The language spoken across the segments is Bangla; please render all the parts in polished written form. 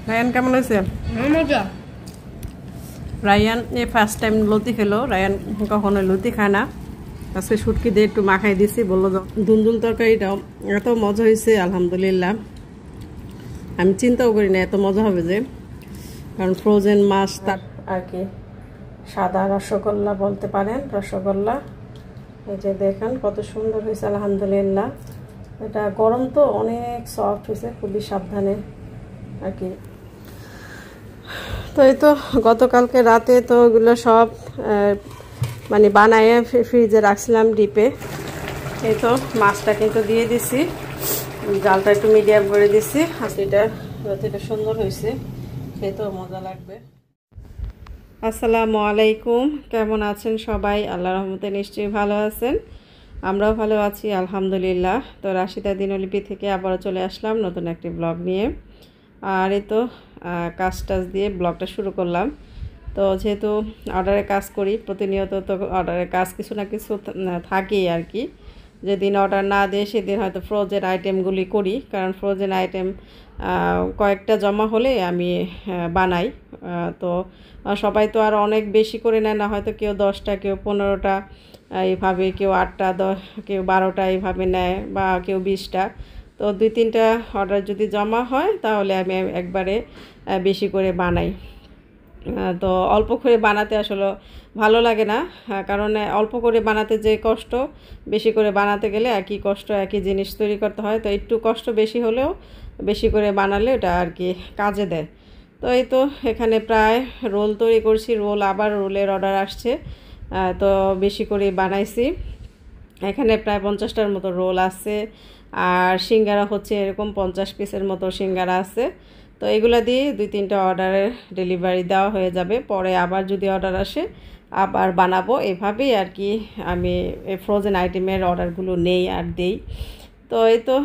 রায়ান কেমন হয়েছে? মজা। রায়ান ফার্স্ট টাইম লতি খেলো। রায়ান কখনো লতি খায় না। আজকে শুটকি দিয়ে একটু মাখাই দিছি, বললো দুনদুন তরকারিটাও এত মজা হয়েছে আলহামদুলিল্লাহ। আমি চিন্তাও করি না এত মজা হবে যে, কারণ ফ্রোজেন মাছ তার আর কি সাদা রসগোল্লা বলতে পারেন, রসগোল্লা। এই যে দেখেন কত সুন্দর হয়েছে আলহামদুলিল্লাহ। এটা গরম তো অনেক সফট হয়েছে, খুবই সাবধানে আর কি। তো এই তো গতকালকে রাতে তো ওগুলো সব মানে বানায় ফ্রিজে রাখছিলাম ডিপে। এই তো মাছটা কিন্তু দিয়ে দিছি, জালটা একটু মিডিয়াম করে দিছি। হাসিটা রতিটা সুন্দর হয়েছে, খেতে মজা লাগবে। আসসালামু আলাইকুম, কেমন আছেন সবাই? আল্লাহর রহমতে নিশ্চয়ই ভালো আছেন, আমরাও ভালো আছি আলহামদুলিল্লাহ। তো রাশিদা দিনলিপি থেকে আবারও চলে আসলাম নতুন একটি ব্লগ নিয়ে। আর এই তো কাজ টাজ দিয়ে ব্লগটা শুরু করলাম। তো যেহেতু অর্ডারের কাজ করি প্রতিনিয়ত, তো অর্ডারের কাজ কিছু না কিছু থাকেই আর কি। যেদিন অর্ডার না দিয়ে সেদিন হয়তো ফ্রোজেন আইটেমগুলি করি, কারণ ফ্রোজেন আইটেম কয়েকটা জমা হলে আমি বানাই। তো সবাই তো আর অনেক বেশি করে নেয় না, হয়তো কেউ 10টা, কেউ 15টা এইভাবে, কেউ 8টা, কেউ 12টা এইভাবে নেয়, বা কেউ 20টা। তো 2-3টা অর্ডার যদি জমা হয় তাহলে আমি একবারে বেশি করে বানাই। তো অল্প করে বানাতে আসলে ভালো লাগে না, কারণ অল্প করে বানাতে যে কষ্ট, বেশি করে বানাতে গেলে একই কষ্ট, একই জিনিস তৈরি করতে হয়। তো একটু কষ্ট বেশি হলেও বেশি করে বানালে ওটা আর কি কাজে দেয়। তো এই তো এখানে প্রায় রোল তৈরি করছি, রোল আবার রোলের অর্ডার আসছে, তো বেশি করে বানাইছি। এখানে প্রায় 50টার মতো রোল আছে, আর সিঙ্গারা হচ্ছে এরকম 50 পিসের মতো সিঙ্গারা আছে। তো এগুলো দিয়ে 2-3টা অর্ডারের ডেলিভারি দেওয়া হয়ে যাবে। পরে আবার যদি অর্ডার আসে আবার বানাবো, এভাবেই আর কি আমি ফ্রোজেন আইটেমের অর্ডারগুলো নেই আর দেই। তো এই তো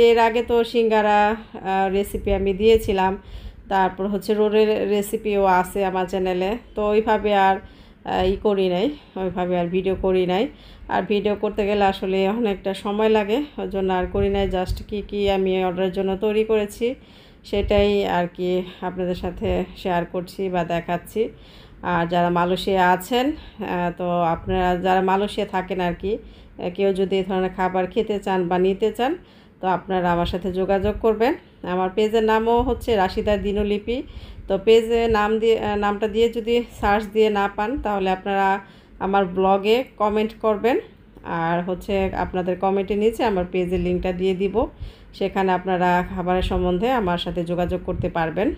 এর আগে তো সিঙ্গারা রেসিপি আমি দিয়েছিলাম, তারপর হচ্ছে রোলের রেসিপিও আছে আমার চ্যানেলে। তো ওইভাবে আর করি নাই, ওইভাবে আর ভিডিও করি নাই। আর ভিডিও করতে গেলে আসলে অনেকটা সময় লাগে, ওই জন্য আর করি নাই। জাস্ট কি আমি অর্ডারের জন্য তৈরি করেছি সেটাই আর কি আপনাদের সাথে শেয়ার করছি বা দেখাচ্ছি। আর যারা মালয়েশিয়া আছেন, তো আপনারা যারা মালয়েশিয়া থাকেন আর কি, কেউ যদি এই ধরনের খাবার খেতে চান বা নিতে চান, তো আপনারা আমার সাথে যোগাযোগ করবেন। আমার পেজের নামও হচ্ছে রাশিদা দিনলিপি। তো পেজে নামটা দিয়ে যদি সার্চ দিয়ে না পান, তাহলে আপনারা আমার ব্লগে কমেন্ট করবেন, আর হচ্ছে আপনাদের কমেন্টের নিচে আমার পেজের লিঙ্কটা দিয়ে দিব, সেখানে আপনারা খাবারের সম্বন্ধে আমার সাথে যোগাযোগ করতে পারবেন।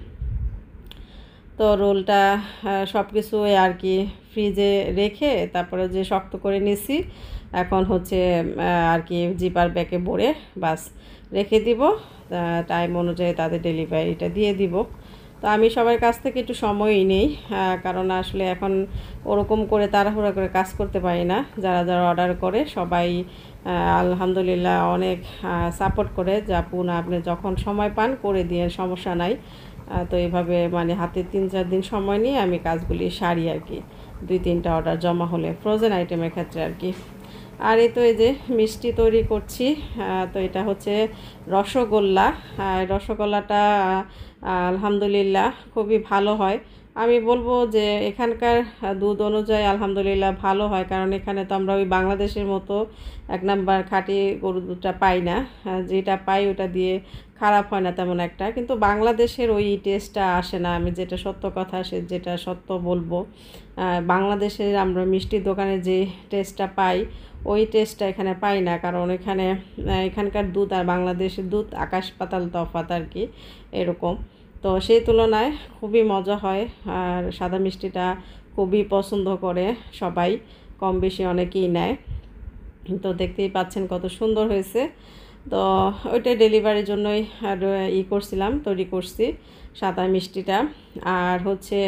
তো রোলটা সব কিছু আর কি ফ্রিজে রেখে তারপরে যে শক্ত করে নিছি, এখন হচ্ছে আর কি জিপার ব্যাগে ভরে বাস রেখে দিব, টাইম অনুযায়ী তাদের ডেলিভারিটা দিয়ে দিব। তো আমি সবার কাছ থেকে একটু সময়ই নেই, কারণ আসলে এখন ওরকম করে তাড়াহুড়া করে কাজ করতে পারি না। যারা যারা অর্ডার করে সবাই আলহামদুলিল্লাহ অনেক সাপোর্ট করে, যে আপু না আপনি যখন সময় পান করে দিয়ে সমস্যা নাই। তো এইভাবে মানে হাতে 3-4 দিন সময় নিয়ে আমি কাজগুলি সারি আর কি, 2-3টা অর্ডার জমা হলে ফ্রোজেন আইটেমের ক্ষেত্রে আর কি। আর এই তো এই যে মিষ্টি তৈরি করছি, তো এটা হচ্ছে রসগোল্লা। রসগোল্লাটা আলহামদুলিল্লাহ খুবই ভালো হয়। আমি বলবো যে এখানকার দুধ অনুযায়ী আলহামদুলিল্লাহ ভালো হয়, কারণ এখানে তো আমরা ওই বাংলাদেশের মতো 1 নাম্বার খাঁটি গরুর দুধটা পাই না। যেটা পাই ওটা দিয়ে খারাপ হয় না তেমন একটা, কিন্তু বাংলাদেশের ওই টেস্টটা আসে না। আমি যেটা সত্য কথা যেটা সত্য বলবো, বাংলাদেশের আমরা মিষ্টির দোকানে যে টেস্টটা পাই ওই টেস্টটা এখানে পাই না, কারণ এখানকার দুধ আর বাংলাদেশের দুধ আকাশ পাতাল তফাৎ আর কি এরকম। তো সেই তুলনায় খুবই মজা হয়, আর সাদা মিষ্টিটা খুবই পছন্দ করে সবাই, কম বেশি অনেকেই নেয়। তো দেখতেই পাচ্ছেন কত সুন্দর হয়েছে। তো ওইটা ডেলিভারির জন্যই আর করছিলাম, তৈরি করছি সাদা মিষ্টিটা। আর হচ্ছে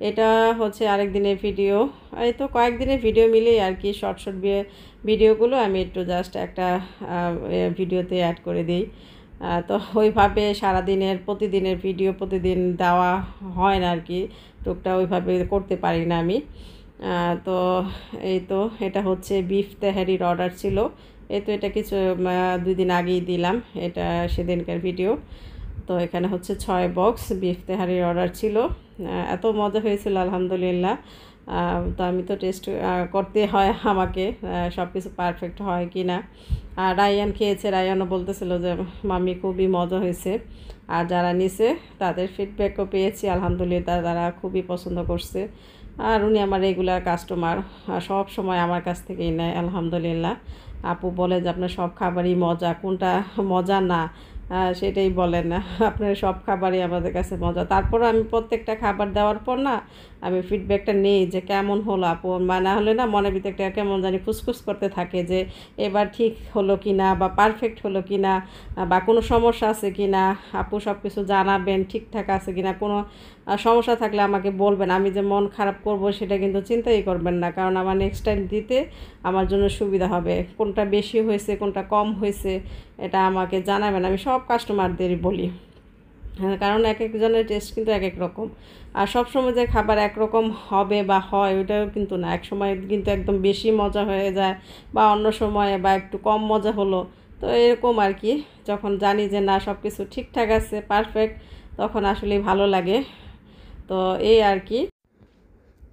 এটা হচ্ছে আরেক দিনের ভিডিও, এই তো কয়েকদিনের ভিডিও মিলেই আর কি শর্ট ভিডিওগুলো আমি একটু জাস্ট একটা ভিডিওতে অ্যাড করে দিই। তো ওইভাবে সারাদিনের প্রতিদিনের ভিডিও প্রতিদিন দেওয়া হয় না আর কি, টুকটা ওইভাবে করতে পারি না আমি। তো এই তো এটা হচ্ছে বিফ তেহারির অর্ডার ছিল। এই তো এটা কিছু 2 দিন আগেই দিলাম, এটা সেদিনকার ভিডিও। তো এখানে হচ্ছে 6 বক্স বিফ তেহারির অর্ডার ছিল। এত মজা হয়েছিল আলহামদুলিল্লাহ। তো আমি তো টেস্ট করতে হয় আমাকে, সব কিছু পারফেক্ট হয় কি না। আর রায়ান খেয়েছে, রায়ানও বলতেছিল যে মাম্মি খুবই মজা হয়েছে। আর যারা নিছে তাদের ফিডব্যাকও পেয়েছি আলহামদুলিল্লাহ, তারা খুবই পছন্দ করছে। আর উনি আমার রেগুলার কাস্টমার, সব সময় আমার কাছ থেকেই নেয় আলহামদুলিল্লাহ। আপু বলে যে আপনার সব খাবারই মজা, কোনটা মজা না সেটাই বলেন না, আপনার সব খাবারই আমাদের কাছে মজা। তারপরও আমি প্রত্যেকটা খাবার দেওয়ার পর না আমি ফিডব্যাকটা নেই যে কেমন হলো আপু, না হলে না মনের ভিতরে একটা কেমন জানি খুসখুস করতে থাকে যে এবার ঠিক হলো কি না, বা পারফেক্ট হলো কি না, বা কোনো সমস্যা আছে কি না। আপু সব কিছু জানাবেন, ঠিকঠাক আছে কি না, কোনো সমস্যা থাকলে আমাকে বলবেন। আমি যে মন খারাপ করব সেটা কিন্তু চিন্তাই করবেন না, কারণ আমার নেক্সট টাইম দিতে আমার জন্য সুবিধা হবে। কোনটা বেশি হয়েছে কোনটা কম হয়েছে এটা আমাকে জানাবেন, আমি সব কাস্টমারদেরই বলি। হ্যাঁ, কারণ এক একজনের টেস্ট কিন্তু এক এক রকম। আর সব সময় যে খাবার একরকম হবে বা হয় ওইটাও কিন্তু না, এক সময় কিন্তু একদম বেশি মজা হয়ে যায়, বা অন্য সময়ে বা একটু কম মজা হলো। তো এরকম আর কি, যখন জানি যে না সব কিছু ঠিকঠাক আছে পারফেক্ট, তখন আসলে ভালো লাগে। তো এই আর কি।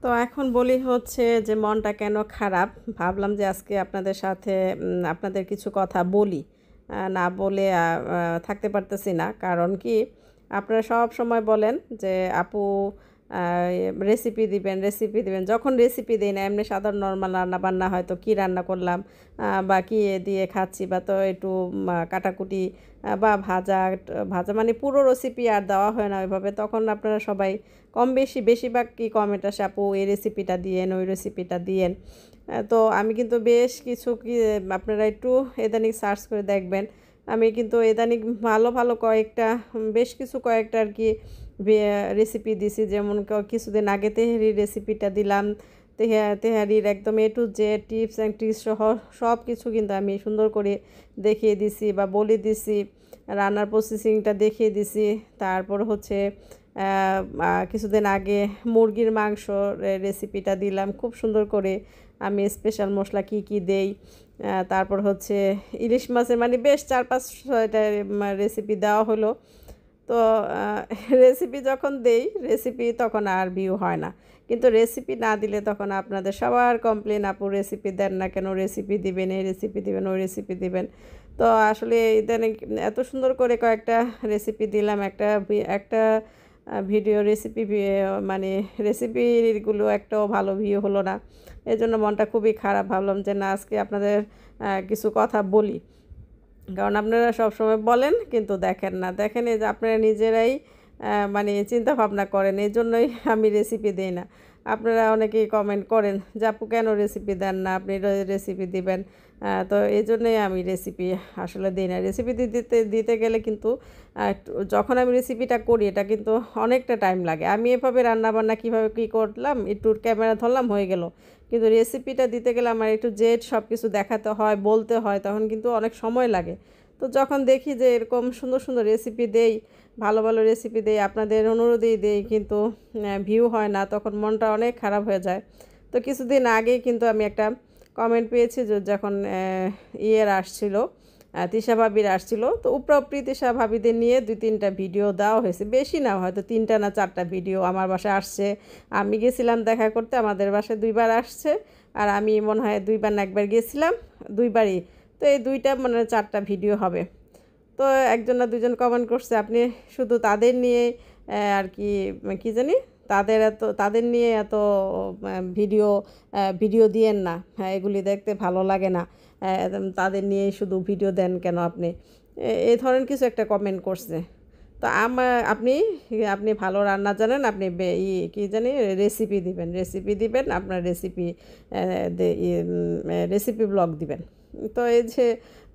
তো এখন বলি হচ্ছে যে মনটা কেন খারাপ, ভাবলাম যে আজকে আপনাদের সাথে আপনাদের কিছু কথা বলি। না বলে থাকতে পারতেছি না, কারণ কি আপনারা সব সময় বলেন যে আপু রেসিপি দিবেন রেসিপি দিবেন। যখন রেসিপি দিই না, এমনি সাধারণ নর্মাল রান্না বান্না হয়তো কী রান্না করলাম বা কী দিয়ে খাচ্ছি, বা তো একটু কাটাকুটি বা ভাজা ভাজা মানে পুরো রেসিপি আর দেওয়া হয় না ওইভাবে, তখন আপনারা সবাই কম বেশি বেশিরভাগ কি কমেন্ট আসে আপু এই রেসিপিটা দিয়েন ওই রেসিপিটা দিয়েন। তো আমি কিন্তু বেশ কিছু কি আপনারা একটু ইদানিং সার্চ করে দেখবেন, আমি কিন্তু ইদানিং ভালো ভালো কয়েকটা বেশ কিছু কয়েকটা আর কি রেসিপি দিছি। যেমন কিছুদিন আগে তেহারির রেসিপিটা দিলাম, তেহারির একদম A to Z tips and tricks সহ সব কিছু কিন্তু আমি সুন্দর করে দেখিয়ে দিছি বা বলে দিছি, রান্নার প্রসেসিংটা দেখিয়ে দিছি। তারপর হচ্ছে কিছুদিন আগে মুরগির মাংস রেসিপিটা দিলাম খুব সুন্দর করে, আমি স্পেশাল মশলা কি কি দেই। তারপর হচ্ছে ইলিশ মাছের মানে বেশ 4-5-6টা রেসিপি দেওয়া হলো। তো রেসিপি যখন দেই রেসিপি তখন আর ভিউ হয় না, কিন্তু রেসিপি না দিলে তখন আপনাদের সবার কমপ্লেন আপু রেসিপি দেন না কেন, রেসিপি দিবেন এই রেসিপি দিবেন ওই রেসিপি দিবেন। তো আসলে ইদানিং এত সুন্দর করে কয়েকটা রেসিপি দিলাম, একটা ভিডিও রেসিপি মানে রেসিপিগুলো একটাও ভালো ভিউ হলো না। এই জন্য মনটা খুবই খারাপ, ভাবলাম যে না আজকে আপনাদের কিছু কথা বলি। কারণ আপনারা সব সময় বলেন কিন্তু দেখেন না, দেখেন এই যে আপনারা নিজেরাই মানে চিন্তা ভাবনা করেন, এই জন্যই আমি রেসিপি দিই না। আপনারা অনেকেই কমেন্ট করেন যে আপু কেন রেসিপি দেন না, আপনি রেসিপি দিবেন। তো এই জন্যই আমি রেসিপি আসলে দিই না। রেসিপি দিতে গেলে কিন্তু যখন আমি রেসিপিটা করি এটা কিন্তু অনেকটা টাইম লাগে। আমি এভাবে রান্নাবান্না কীভাবে কী করলাম একটু ক্যামেরা ধরলাম হয়ে গেল, কিন্তু রেসিপিটা দিতে গেলে আমার একটু জেড সব কিছু দেখাতে হয় বলতে হয়, তখন কিন্তু অনেক সময় লাগে। তো যখন দেখি যে এরকম সুন্দর সুন্দর রেসিপি দেই, ভালো ভালো রেসিপি দেই, আপনাদের অনুরোধেই দেই, কিন্তু ভিউ হয় না, তখন মনটা অনেক খারাপ হয়ে যায়। তো কিছুদিন আগেই কিন্তু আমি একটা কমেন্ট পেয়েছি যে যখন আসছিল তৃষা ভাবির আসছিল, তো উপরি তৃষা ভাবিদের নিয়ে 2-3টা ভিডিও দেওয়া হয়েছে, বেশি না হয়তো 3টা না 4টা ভিডিও আমার বাসায় আসছে। আমি গেছিলাম দেখা করতে, আমাদের বাসায় 2বার আসছে, আর আমি মনে হয় 2বার না 1বার গেছিলাম, 2বারই। তো এই 2টা মানে 4টা ভিডিও হবে। তো একজন না দুজন কমেন্ট করছে আপনি শুধু তাদের নিয়ে আর কি কি জানি তাদের নিয়ে এত ভিডিও ভিডিও দিয়েন না, হ্যাঁ এগুলি দেখতে ভালো লাগে না, তাদের নিয়ে শুধু ভিডিও দেন কেন আপনি, এই ধরনের কিছু একটা কমেন্ট করছে। তো আপনি ভালো রান্না জানেন, আপনি কি জানি রেসিপি দিবেন আপনার রেসিপি ব্লগ দিবেন। তো এই যে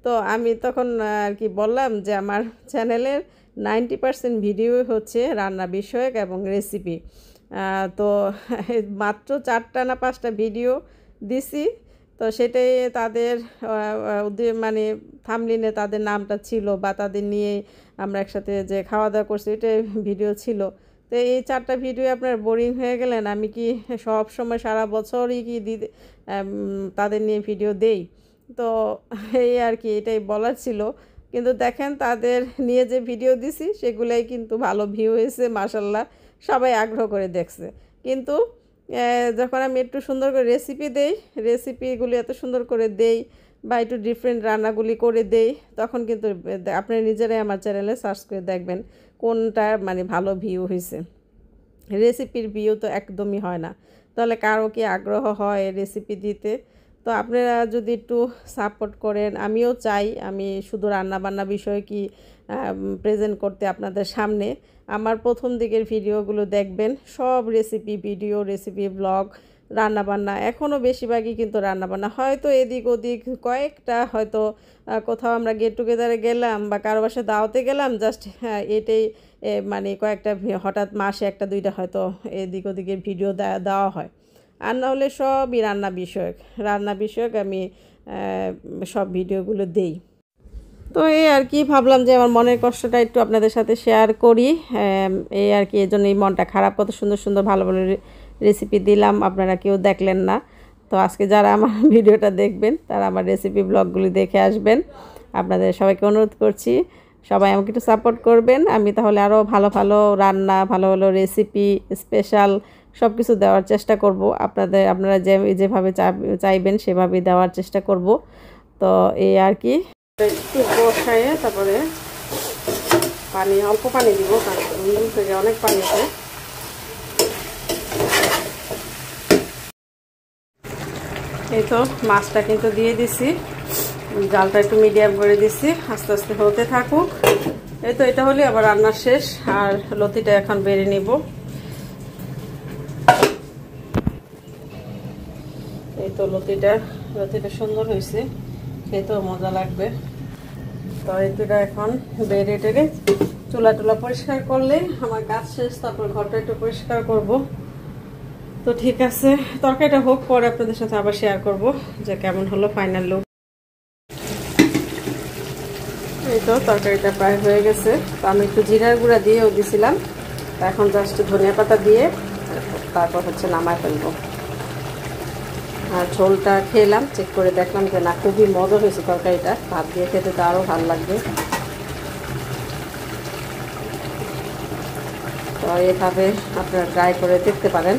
তো আমি তখন আর কি বললাম যে আমার চ্যানেলের 90% ভিডিও হচ্ছে রান্না বিষয়ক এবং রেসিপি। তো মাত্র 4টা না 5টা ভিডিও দিছি, তো সেটাই তাদের মানে থাম্বনেইলে তাদের নামটা ছিল, বা তাদের নিয়ে আমরা একসাথে যে খাওয়া দাওয়া করছি এটাই ভিডিও ছিল। তো এই 4টা ভিডিও আপনার বোরিং হয়ে গেলেন, আমি কি সব সময় সারা বছরই কি তাদের নিয়ে ভিডিও দেই? তো এই আর কি এটাই বলার ছিল। কিন্তু দেখেন তাদের নিয়ে যে ভিডিও দিছি সেগুলাই কিন্তু ভালো ভিউ হয়েছে মাশাল্লাহ, সবাই আগ্রহ করে দেখছে। কিন্তু যখন আমি একটু সুন্দর করে রেসিপি দেই, রেসিপিগুলি এত সুন্দর করে দেই বা একটু ডিফারেন্ট রান্নাগুলি করে দেই, তখন কিন্তু আপনারা নিজেরাই আমার চ্যানেলে সার্চ করে দেখবেন কোনটা মানে ভালো ভিউ হয়েছে। রেসিপির ভিউ তো একদমই হয় না, তাহলে কারো কি আগ্রহ হয় রেসিপি দিতে? তো আপনারা যদি একটু সাপোর্ট করেন, আমিও চাই আমি শুধু রান্নাবান্না বিষয় কি প্রেজেন্ট করতে আপনাদের সামনে। আমার প্রথম দিকের ভিডিওগুলো দেখবেন, সব রেসিপি ভিডিও, রেসিপি ব্লগ, রান্নাবান্না, এখনও বেশিরভাগই কিন্তু রান্নাবান্না। হয়তো এদিক ওদিক কয়েকটা হয়তো কোথাও আমরা গেট টুগেদারে গেলাম বা কারো বাসায় দাওয়াতে গেলাম, জাস্ট হ্যাঁ এটাই মানে কয়েকটা হঠাৎ মাসে একটা দুইটা হয়তো এদিক ওদিকের ভিডিও দেওয়া হয়। আর না হলে সবই রান্না বিষয়ক আমি সব ভিডিওগুলো দেই। তো এই আর কি, ভাবলাম যে আমার মনের কষ্টটা একটু আপনাদের সাথে শেয়ার করি, এই আর কি। এই জন্য এই মনটা খারাপ, কত সুন্দর সুন্দর ভালো ভালো রেসিপি দিলাম, আপনারা কেউ দেখলেন না। তো আজকে যারা আমার ভিডিওটা দেখবেন তারা আমার রেসিপি ব্লগগুলি দেখে আসবেন। আপনাদের সবাইকে অনুরোধ করছি সবাই আমাকে একটু সাপোর্ট করবেন, আমি তাহলে আরও ভালো ভালো রান্না, ভালো ভালো রেসিপি, স্পেশাল সব কিছু দেওয়ার চেষ্টা করব। আপনারা যেভাবে চাইবেন সেভাবেই দেওয়ার চেষ্টা করব। তো এই আর কি, একটু বসাইয়ে তারপরে পানি, অল্প পানি দিব, কারণ নুন থেকে অনেক পানি আছে। এই তো মাছটা কিন্তু দিয়ে দিছি, জালটা একটু মিডিয়াম করে দিছি, আস্তে আস্তে হতে থাকুক। এই তো এটা হলে আবার রান্না শেষ। আর লতিটা এখন বেড়ে নিব। এই তো লতিটা সুন্দর হয়েছে, খেতেও মজা লাগবে। তো এইটা এখন বেড়ে টেড়ে চুলা টুলা পরিষ্কার করলে আমার কাজ শেষ, তারপর ঘরটা একটু পরিষ্কার করব। তো ঠিক আছে, তরকারিটা হোক, পরে আপনাদের সাথে আবার শেয়ার করব যে কেমন হলো ফাইনাল লুক। এই তো তরকারিটা প্রায় হয়ে গেছে। তো আমি একটু জিরার গুঁড়া দিয়েও দিছিলাম, এখন জাস্ট ধনিয়া পাতা দিয়ে তারপর হচ্ছে নামায় ফেলবো। আর ঝোলটা খেলাম, চেক করে দেখলাম যে না, খুবই মজা হয়েছে তরকারিটা। ভাত দিয়ে খেতে তো আরও ভালো লাগবে। তো এভাবে আপনারা ট্রাই করে দেখতে পারেন,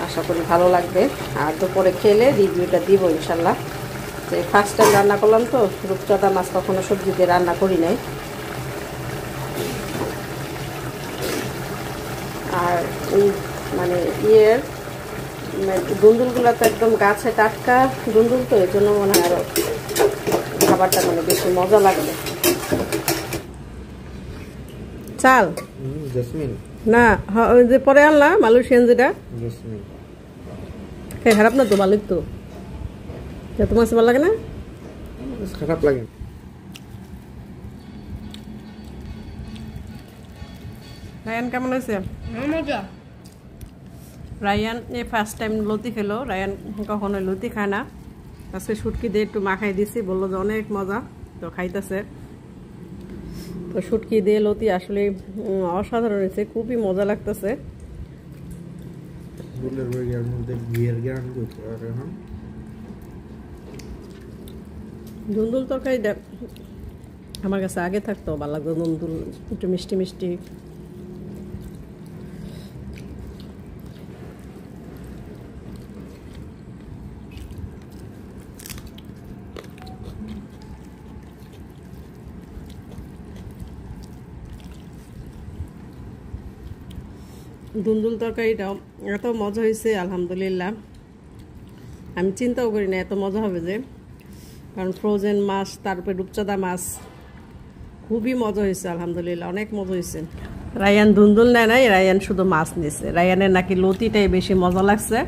আশা করি ভালো লাগবে। আর দুপুরে খেলে রিভিউটা দিব ইনশাল্লাহ। যে ফার্স্ট টাইম রান্না করলাম, তো রূপচাঁদা মাছ কখনো সবজি দিয়ে রান্না করি নাই। আর মানে দুন্দুলগুলো তো একদম গাছে টাটকা দুন্দুল, তো এই জন্য মনে হয় আরও খাবারটা মানে বেশি মজা লাগবে। চাল না, ওই যে পরে আনলাম মালয়েশিয়ান যেটা, খারাপ না তো, ভালোই তো। তোমার কাছে ভালো লাগে না? খারাপ লাগে। রায়ান কেমন হয়েছে? রায়ান এই ফার্স্ট টাইম লতি খেলো। রায়ান কখনো লতি খায় না, আজকে শুটকি দিয়ে একটু মাখাই দিছি, বললো যে অনেক মজা, তো খাইতেছে। তো শুটকি দিয়ে লতি আসলে অসাধারণ হয়েছে, খুবই মজা লাগতেছে। দুন্দুল তরকারিটা আমার কাছে আগে থাকতো ভালো লাগতো, দুন্দুল একটু মিষ্টি মিষ্টি। দুন্দুল তরকারিটাও এত মজা হয়েছে আলহামদুলিল্লাহ। আমি চিন্তাও করি না এত মজা হবে যে, কারণ ফ্রোজেন মাছ, তারপরে রূপচাঁদা মাছ, খুবই মজা হয়েছে আলহামদুলিল্লাহ, অনেক মজা হয়েছে। রায়ান দুন্দুল নেয় নাই, রায়ান শুধু মাছ নিছে। রায়ানের নাকি লতিটাই বেশি মজা লাগছে,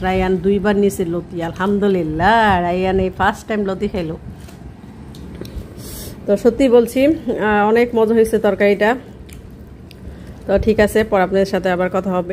রায়ান 2 বার নিছে লতি। আলহামদুলিল্লাহ, রায়ান এই ফার্স্ট টাইম লতি খেলো। তো সত্যি বলছি অনেক মজা হয়েছে তরকারিটা। তো ঠিক আছে, পর আপনাদের সাথে আবার কথা হবে।